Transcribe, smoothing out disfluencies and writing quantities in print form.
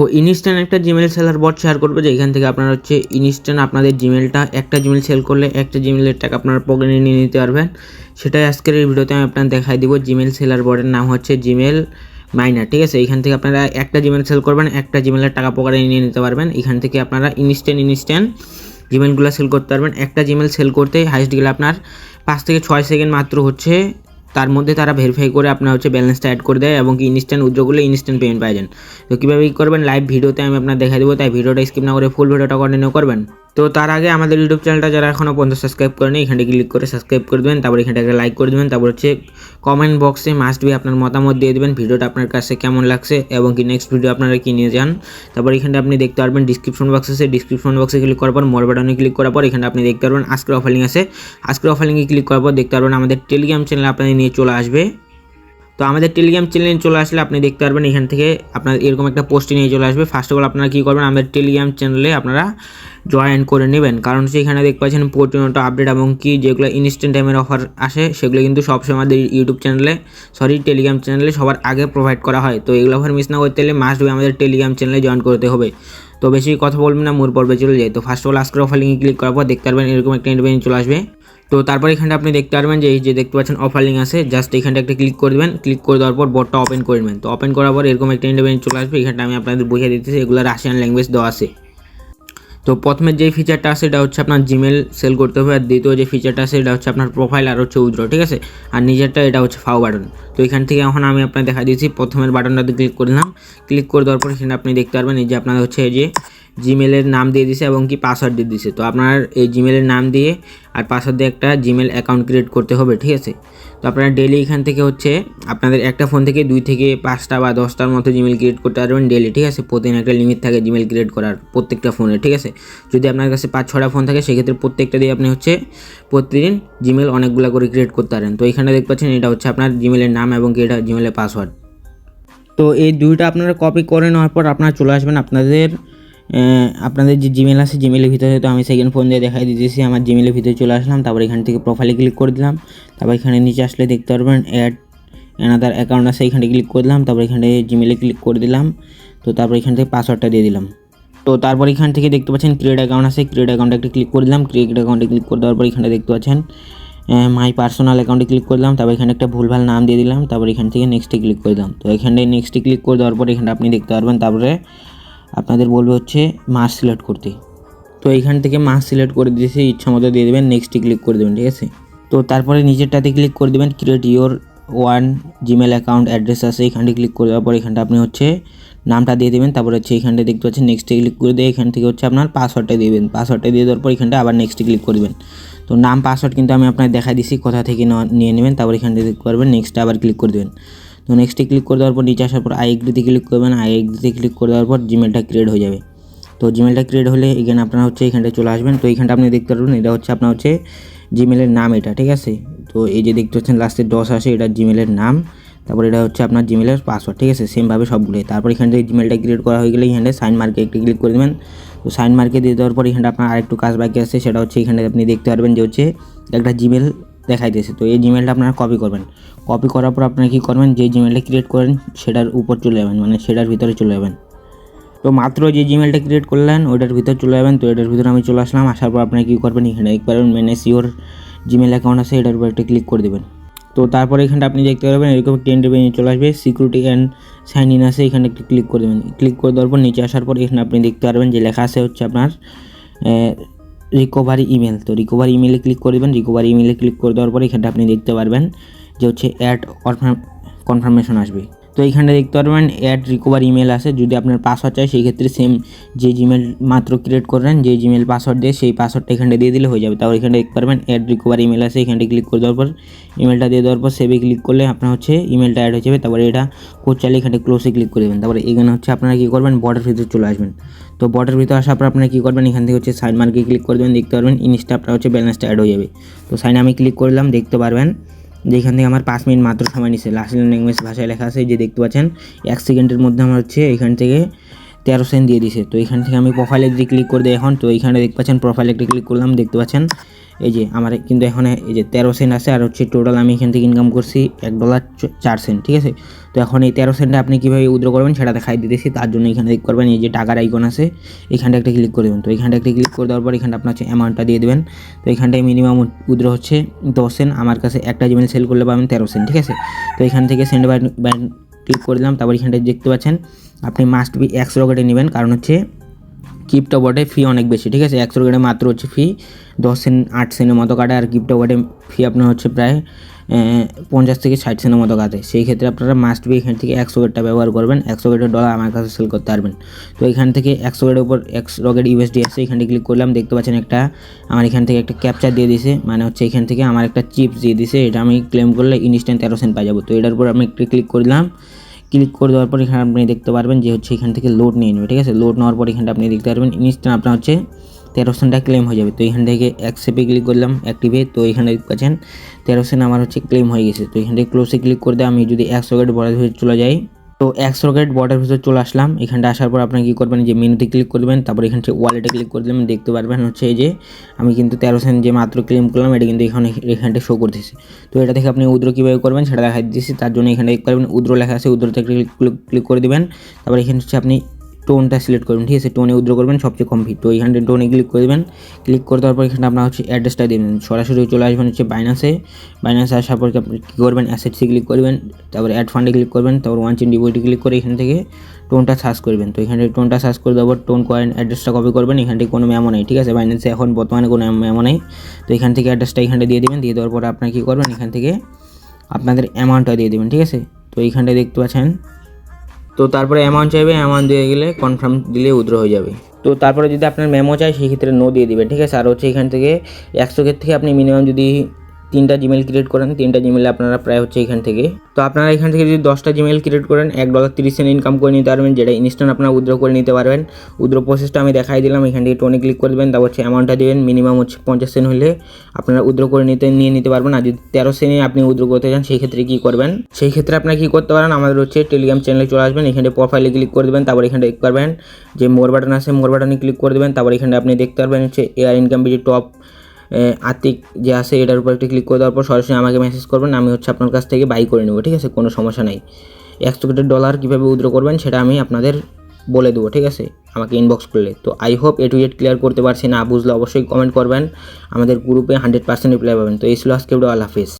তো ইনস্ট্যান্ট একটা Gmail seller বট share করবে, যে এখান থেকে আপনারা হচ্ছে ইনস্ট্যান্ট আপনাদের জিমেলটা একটা জিমেল সেল করলে একটা জিমেলের টাকা আপনারা পকেটে নিয়ে নিতে পারবেন। সেটাই আজকের এই ভিডিওতে আমি আপনাদের দেখাই দিব। জিমেল সেলার বটের নাম হচ্ছে জিমেল মাইনার, ঠিক আছে। এখান থেকে আপনারা একটা জিমেল সেল করবেন, একটা জিমেলের টাকা পকেটে নিয়ে নিতে পারবেন। এখান থেকে আপনারা ইনস্ট্যান্ট জিমেলগুলো সেল করতে পারবেন। একটা জিমেল সেল করতে হাইস্ট গেলে আপনার 5 থেকে 6 সেকেন্ড মাত্র হচ্ছে, তার মধ্যে তারা ভেরিফাই করে আপনার হচ্ছে ব্যালেন্সটা অ্যাড করে দেয় এবং কি ইনস্ট্যান্ট উইথড্র করলে ইনস্ট্যান্ট পেমেন্ট পাই যান। তো কীভাবে কী করবেন লাইভ ভিডিওতে আমি আপনার দেখাই দেবো, তাই ভিডিওটা স্কিপ না করে ফুল ভিডিওটা কন্টিনিউ করবেন। তো তার আগে আমাদের ইউটিউব চ্যানেলটা যারা এখনও পর্যন্ত সাবস্ক্রাইব করেনি, এখানে ক্লিক করে সাবস্ক্রাইব করে দেবেন। তারপর এখানে একটা লাইক করে দেবেন। তারপর হচ্ছে কমেন্ট বক্সে মাস্ট বি আপনার মতামত দিয়ে দেবেন, ভিডিওটা আপনার কাছে কেমন লাগছে এবং কি নেক্সট ভিডিও আপনারা কি নিয়ে যান। তারপর এখানে আপনি দেখতে পারবেন ডিসক্রিপশন বক্স আছে, ডিসক্রিপশন বক্সে ক্লিক করার পর মোর বাটনে ক্লিক করার পর এখানে আপনি দেখতে পারবেন আজকের অফার লিঙ্ক আছে। আজকের অফার লিঙ্কে ক্লিক করার পর দেখতে পারবেন আমাদের টেলিগ্রাম চ্যানেলে আপনাদের নিয়ে চলে আসবে। তো আমাদের টেলিগ্রাম চ্যানেলে চলে আসলে আপনি দেখতে পারবেন এখান থেকে আপনার এরকম একটা পোস্টে নিয়ে চলে আসবে। ফার্স্ট অফ অল আপনারা কী করবেন, আমাদের টেলিগ্রাম চ্যানেলে আপনারা জয়েন করে নেবেন, কারণ হচ্ছে এখানে দেখতে পাচ্ছেন প্রতিনিয়ত আপডেট এবং কি যেগুলো ইনস্ট্যান্ট টাইমের অফার আসে সেগুলো কিন্তু সবসময় আমাদের ইউটিউব চ্যানেলে টেলিগ্রাম চ্যানেলে সবার আগে প্রোভাইড করা হয়। তো এগুলো অফার মিস না করতে হলে মাস্ট বি আমাদের টেলিগ্রাম চ্যানেলে জয়েন করতে হবে। তো বেশি কথা বলবেন না, মূল পর্বে চলে যায়। তো ফার্স্ট অফ অল আজকের অফার লিঙ্কে ক্লিক করার পর দেখতে পারবেন এরকম একটা ইন্টারভিউ চলে আসবে। তো তারপর এখানটা আপনি দেখতে পারবেন যে এই যে দেখতে পাচ্ছেন অফার লিঙ্ক আছে, জাস্ট এখানটা একটা ক্লিক করে দেবেন। ক্লিক করে দেওয়ার পর বটটা ওপেন করে নেবেন। তো ওপেন করার পর এরকম একটা ইন্টারভিউ চলে আসবে। এখানটা আমি আপনাদের বুঝিয়ে দিতেছি, এগুলো রাশিয়ান ল্যাঙ্গুয়েজ দেওয়া আছে। তো প্রথমে যে ফিচারটা আছে এটা হচ্ছে আপনার জিমেল সেল করতে হবে, আর দ্বিতীয় যে ফিচারটা আছে এটা হচ্ছে আপনার প্রোফাইল আর হচ্ছে উইথড্র, ঠিক আছে। আর নিজেরটা এটা হচ্ছে ফাও বাটন। তো এখান থেকে এখন আমি আপনার দেখা দিয়েছি প্রথমের বাটনটাতে ক্লিক করে দিলাম। ক্লিক করে দেওয়ার পর এখানে আপনি দেখতে পারবেন এই যে আপনার হচ্ছে এই যে জিমেলের নাম দিয়ে দিছে এবং কি পাসওয়ার্ড দিয়ে দিছে। তো আপনার এই জিমেলের নাম দিয়ে আর পাসওয়ার্ড দিয়ে একটা জিমেল অ্যাকাউন্ট ক্রিয়েট করতে হবে, ঠিক আছে। তো আপনারা ডেলি এখান থেকে হচ্ছে আপনাদের একটা ফোন থেকে 2 থেকে 5টা বা 10টার মতো জিমেল ক্রিয়েট করতে পারবেন ডেলি, ঠিক আছে। প্রতিদিন একটা লিমিট থাকে জিমেল ক্রিয়েট করার প্রত্যেকটা ফোনে, ঠিক আছে। যদি আপনার কাছে 5-6টা ফোন থাকে সেক্ষেত্রে প্রত্যেকটা দিয়ে আপনি হচ্ছে প্রতিদিন জিমেল অনেকগুলো করে ক্রিয়েট করতে পারেন। তো এখানে দেখতে পাচ্ছেন এটা হচ্ছে আপনার জিমেলের নাম এবং কি এটা জিমেলের পাসওয়ার্ড। তো এই দুইটা আপনারা কপি করে নেওয়ার পর আপনারা চলে আসবেন আপনাদের যে জিমেল আছে জিমেলের ভিতরে। তো আমি সেকেন্ড ফোন দিয়ে দেখাই দিতেছি, আমার জিমেলের ভিতরে চলে আসলাম। তারপর এখান থেকে প্রোফাইলে ক্লিক করে দিলাম। তারপর এখানে নিচে আসলে দেখতে পারবেন অ্যাড অ্যানাদার অ্যাকাউন্ট আছে, এখানে ক্লিক করে দিলাম। তারপর এখানে জিমেলে ক্লিক করে দিলাম। তো তারপর এখান থেকে পাসওয়ার্ডটা দিয়ে দিলাম। তো তারপর এখান থেকে দেখতে পাচ্ছেন ক্রিয়েট অ্যাকাউন্ট আছে, ক্রিয়েট অ্যাকাউন্টে একটা ক্লিক করে দিলাম। ক্রিয়েট অ্যাকাউন্টে ক্লিক করে দেওয়ার পর এখানে দেখতে পাচ্ছেন মাই পার্সোনাল অ্যাকাউন্টে ক্লিক করে দিলাম। তারপর এখানে একটা ভুলভাল নাম দিয়ে দিলাম। তারপর এখান থেকে নেক্সটে ক্লিক করে দিলাম। তো এখানে নেক্সটে ক্লিক করে দেওয়ার পর এখানে আপনি দেখতে পারবেন তারপরে আপনাদের বলবে হচ্ছে মাস সিলেক্ট করতে। তো এইখান থেকে মাস সিলেক্ট করে দিয়েছি, ইচ্ছা মতো দিয়ে দেবেন, নেক্সটে ক্লিক করে দেবেন, ঠিক আছে। তো তারপরে নিচেরটাতে ক্লিক করে দেবেন create your one Gmail account address আছে, এখানটা ক্লিক করে দেওয়ার পর এখানটা আপনি হচ্ছে নামটা দিয়ে দেবেন। তারপর হচ্ছে এখানটা দেখতে পাচ্ছেন নেক্সটে ক্লিক করে দিয়ে এখান থেকে হচ্ছে আপনার পাসওয়ার্ডটা দিবেন। পাসওয়ার্ডটা দিয়ে দেওয়ার পর এখানটা আবার নেক্সটে ক্লিক করবেন। তো নাম পাসওয়ার্ড কিন্তু আমি আপনাকে দেখা দিচ্ছি কোথা থেকে নিয়ে নেবেন। তারপর এখানটা দেখতে পারবেন নেক্সটে আবার ক্লিক করে দেবেন। তো নেক্সটে ক্লিক করে দেওয়ার পর নিচে আসার পর আই এগ্রিতে ক্লিক করবেন। আই এগ্রিতে ক্লিক করে দেওয়ার পর জিমেলটা ক্রিয়েট হয়ে যাবে। তো জিমেলটা ক্রিয়েট হলে এখানে আপনারা হচ্ছে এখানটা চলে আসবেন। তো এখানটা আপনি দেখতে পারবেন এটা হচ্ছে আপনার হচ্ছে জিমেলের নাম এটা, ঠিক আছে। তো এই যে দেখতে পাচ্ছেন লাস্টে ডস আসে, এটা জিমেলের নাম। তারপর এটা হচ্ছে আপনার জিমেলের পাসওয়ার্ড, ঠিক আছে, সেমভাবে সবগুলোই। তারপর এখান থেকে জিমেলটা ক্রিয়েট করা হয়ে গেলে এখানে সাইন মার্কে একটু ক্লিক করে দেবেন। তো সাইন মার্কে দিয়ে দেওয়ার পর এখানে আপনার আরেকটু কাজ বাকি আছে, সেটা হচ্ছে এখানে আপনি দেখতে পারবেন যে হচ্ছে একটা জিমেল দেখাইতেছে। তো এই জিমেলটা আপনারা কপি করবেন। কপি করার পর আপনারা কী করবেন, যে জিমেলটা ক্রিয়েট করেন সেটার উপর চলে যাবেন, মানে সেটার ভিতরে চলে যাবেন। তো মাত্র যে জিমেলটা ক্রিয়েট করলেন ওইটার ভিতরে চলে যাবেন। তো এটার ভিতরে আমি চলে আসলাম। আসার পর আপনারা কী করবেন, এখানে একবার ম্যানেজ ইওর জিমেল অ্যাকাউন্ট আছে, এটার উপর একটা ক্লিক করে দেবেন। তো তারপর এখানটা আপনি দেখতে পারবেন এরকম একটা ইন্টারভিউ চলে আসবে, সিকিউরিটি অ্যান্ড সাইন ইন আছে, এখানে একটু ক্লিক করে দেবেন। ক্লিক করে দেওয়ার পর নিচে আসার পর এখানে আপনি দেখতে পারবেন যে লেখা আছে হচ্ছে আপনার রিকভারি ইমেল। তো রিকভারি ইমেলে ক্লিক করে দেবেন। রিকভারি ইমেলে ক্লিক করে দেওয়ার পর এখানটা আপনি দেখতে পারবেন যে হচ্ছে অ্যাড কনফার্মেশন আসবে। তো এইখানে দেখতে পারবেন অ্যাড রিকভার ইমেল আছে, যদি আপনার পাসওয়ার্ড চাই সেই ক্ষেত্রে সেম যে জিমেল মাত্র ক্রিয়েট করলেন যে জিমেল পাসওয়ার্ড দিয়ে সেই পাসওয়ার্ডটা এখানে দিয়ে দিলে হয়ে যাবে। তারপর এখানে দেখতে পারবেন অ্যাড রিকভার ইমেল আছে, এখানে ক্লিক করে দেওয়ার পর ইমেলটা দিয়ে দেওয়ার পর সেভে ক্লিক করলে আপনার হচ্ছে ইমেলটা অ্যাড হয়ে যাবে। তারপরে এটা কোড চাইলে এখানে ক্লোজে ক্লিক করে দেবেন। তারপরে এখানে হচ্ছে আপনারা কী করবেন, বটের ভিতরে চলে আসবেন। তো বটের ভিতরে আসার পর আপনারা কী করবেন, এখান থেকে হচ্ছে সাইন মার্কে ক্লিক করে দেবেন। দেখতে পারবেন ইনস্টা আপনার হচ্ছে ব্যালেন্সটা অ্যাড হয়ে যাবে। তো সাইন আমি ক্লিক করলাম, দেখতে পারবেন যে এখান থেকে আমার 5 মিনিট মাত্র সময় নিচ্ছে। রাশিয়ান ল্যাঙ্গুয়েজ ভাষায় লেখা আছে, যে দেখতে পাচ্ছেন 1 সেকেন্ডের মধ্যে আমার হচ্ছে এখান থেকে 13 সেন্ট দিয়ে দিছে। তো এখান থেকে আমি প্রোফাইলে যদি ক্লিক করে দিই এখন, তো এখানে দেখতে পাচ্ছেন প্রোফাইলে একটা ক্লিক করলাম, দেখতে পাচ্ছেন এই যে আমার কিন্তু এখন এই যে 13 সেন্ট আছে, আর হচ্ছে টোটাল আমি এখান থেকে ইনকাম করছি $1.04, ঠিক আছে। তো এখন এই 13 সেন্টে আপনি কীভাবে উইথড্র করবেন সেটা দেখাই দিতেছি। তার জন্য এখানে ক্লিক করবেন, এই যে টাকার আইকন আছে এখানটা একটা ক্লিক করে দেবেন। তো এখানটা একটা ক্লিক করে দেওয়ার পর এখানটা আপনার হচ্ছে অ্যামাউন্টটা দিয়ে দেবেন। তো এখানটায় মিনিমাম উইথড্র হচ্ছে 10 সেন্ট, আমার কাছে একটা জিমেল সেল করলে পাবেন 13 সেন্ট, ঠিক আছে। তো এখান থেকে সেন্ড বাই ক্লিক করে দিলাম। তারপর এখানটায় দেখতে পাচ্ছেন আপনি মাস্ট বি এক্স রকেটে নেবেন, কারণ হচ্ছে ক্রিপ্টো বটে ফি অনেক বেশি, ঠিক আছে। 100 রকেটে মাত্র হচ্ছে ফি 10 সেন্ট 8 সেন্টের মতো কাটে, আর ক্রিপ্টো বটে ফি আপনার হচ্ছে প্রায় 50 থেকে 60 সেন্টের মতো কাটে। সেই ক্ষেত্রে আপনারা মাস্ট বি এখান থেকে 100 রকেটটা ব্যবহার করবেন। 100 রকেটের ডলার আমার কাছে সেল করতে পারবেন। তো এখান থেকে 100 রকেটের উপর এক্স রকেট ইউএসডি আছে, এখানে ক্লিক করলাম। দেখতে পাচ্ছেন আমার এখান থেকে একটা ক্যাপচার দিয়ে দিয়েছে, মানে হচ্ছে এখান থেকে আমার একটা চিপস দিয়ে দিয়েছে, এটা আমি ক্লেম করলে ইনস্ট্যান্ট 13 সেন্ট পাই যাবো। তো এটার উপর আমি একটু ক্লিক করলাম। ক্লিক করে দেওয়ার পর এখানে আপনি দেখতে পারবেন যে হচ্ছে এখান থেকে লোড নিয়ে নেবে, ঠিক আছে। লোড নেওয়ার পর এখানটা আপনি দেখতে পারবেন ইনস্ট্যান্ট আপনার হচ্ছে 13 সেন্টটা ক্লেম হয়ে যাবে। তো এখান থেকে অ্যাকসেপ্টে ক্লিক করলাম, অ্যাক্টিভে। তো এখানে দেখতে পাচ্ছেন 13 সেন্ট আমার হচ্ছে ক্লেম হয়ে গেছে। তো এখান থেকে ক্লোজে ক্লিক করে দিয়ে আমি যদি 100 রকেট বর্ডার ভিতরে চলে যাই, তো 100 রকেট বর্ডার ভিতরে চলে আসলাম। এখানটা আসার পর আপনারা কী করবেন, যে মেনুতে ক্লিক করে দেবেন। তারপর এখানে ওয়ালেটে ক্লিক করে দিলাম। দেখতে পারবেন হচ্ছে এই যে আমি কিন্তু 13 সেন্ট যে মাত্র ক্লেম করলাম এটা কিন্তু এখানটা শো করতেছে। তো এটা থেকে আপনি উইথড্র কীভাবে করবেন সেটা দেখাই দিচ্ছি। তার জন্য এখানে দেখতে পারবেন উইথড্র লেখা আছে, উইথড্রতে ক্লিক করে দেবেন। তারপর এখানে হচ্ছে আপনি টোনটা সিলেক্ট করবেন, ঠিক আছে। টোনে উইথড্র করবেন সবচেয়ে কম ফি। তো এখানে টোনে ক্লিক করে দেবেন। ক্লিক করে দেওয়ার পর এখানে আপনার হচ্ছে অ্যাড্রেসটা দেবেন, সরাসরি চলে আসবেন হচ্ছে বাইন্যান্সে আসার পর আপনি কী করবেন, অ্যাসেটসে ক্লিক করবেন, তারপর অ্যাড ফান্ডে ক্লিক করবেন, তারপর ওয়ান চেন ডিপোজিটে ক্লিক করে এখান থেকে টোনটা সার্চ করবেন। তো এখানে টোনটা সার্চ করে দেওয়ার পর টোন কয়েন অ্যাড্রেসটা কপি করবেন। এখান থেকে কোনো মেমো নেই, ঠিক আছে। বাইন্যান্সে এখন বর্তমানে কোনো মেমো নেই। তো এখান থেকে অ্যাড্রেসটা এখানে দিয়ে দেবেন। দিয়ে দেওয়ার পর আপনারা কী করবেন, এখান থেকে আপনাদের অ্যামাউন্টটা দিয়ে দেবেন, ঠিক আছে। তো এইখানটায় দেখতে পাচ্ছেন, তো তারপরে অ্যামাউন্ট চাইবে, অ্যামাউন্ট দিয়ে গেলে কনফার্ম দিলে উইথড্র হয়ে যাবে। তো তারপরে যদি আপনার মেমো চাই সেই ক্ষেত্রে নো দিয়ে দিবেন, ঠিক আছে। আর হচ্ছে এখান থেকে 100 থেকে আপনি মিনিমাম যদি 3টা জিমেল ক্রিয়েট করেন, 3টা জিমেলে আপনারা প্রায় হচ্ছে এখান থেকে, তো আপনারা এখান থেকে যদি 10টা জিমেল ক্রিয়েট করেন $1.30 সেন্ট ইনকাম করে নিতে পারবেন, যেটা ইনস্ট্যান্ট আপনারা উইথড্র করে নিতে পারবেন। উইথড্র প্রসেসটা আমি দেখাই দিলাম। এখান থেকে টোনে ক্লিক করে দেবেন, তারপর হচ্ছে অ্যামাউন্টটা দেবেন। মিনিমাম হচ্ছে 50 সেন্ট হলে আপনারা উইথড্র করে নিয়ে নিতে পারবেন। আর যদি 13 সেন্টে আপনি উইথড্র করতে চান সেই ক্ষেত্রে কী করবেন, সেই ক্ষেত্রে আপনারা কী করতে পারেন, আমাদের হচ্ছে টেলিগ্রাম চ্যানেলে চলে আসবেন। এখানে প্রোফাইলে ক্লিক করে দেবেন। তারপর এখানে দেখতে পারবেন যে মোর বাটন আছে, মোর বাটনে ক্লিক করে দেবেন। তারপর এখানে আপনি দেখতে পারবেন হচ্ছে এয়ার ইনকাম যে টপ আর্থিক যে আছে এটার উপর একটা ক্লিক করে দেওয়ার পর সরাসরি আমাকে মেসেজ করবেন, আমি হচ্ছে আপনার কাছ থেকে বাই করে নেব, ঠিক আছে। কোনো সমস্যা নাই। 100 কোটি ডলার কীভাবে উইথড্র করবেন সেটা আমি আপনাদের বলে দেবো, ঠিক আছে, আমাকে ইনবক্স করলে। তো I hope A to Z clear করতে পারছি। না বুঝলে অবশ্যই কমেন্ট করবেন, আমাদের গ্রুপে 100% রিপ্লাই পাবেন। তো এই ছিল আজকে ভিডিও। আল্লাহ হাফিজ।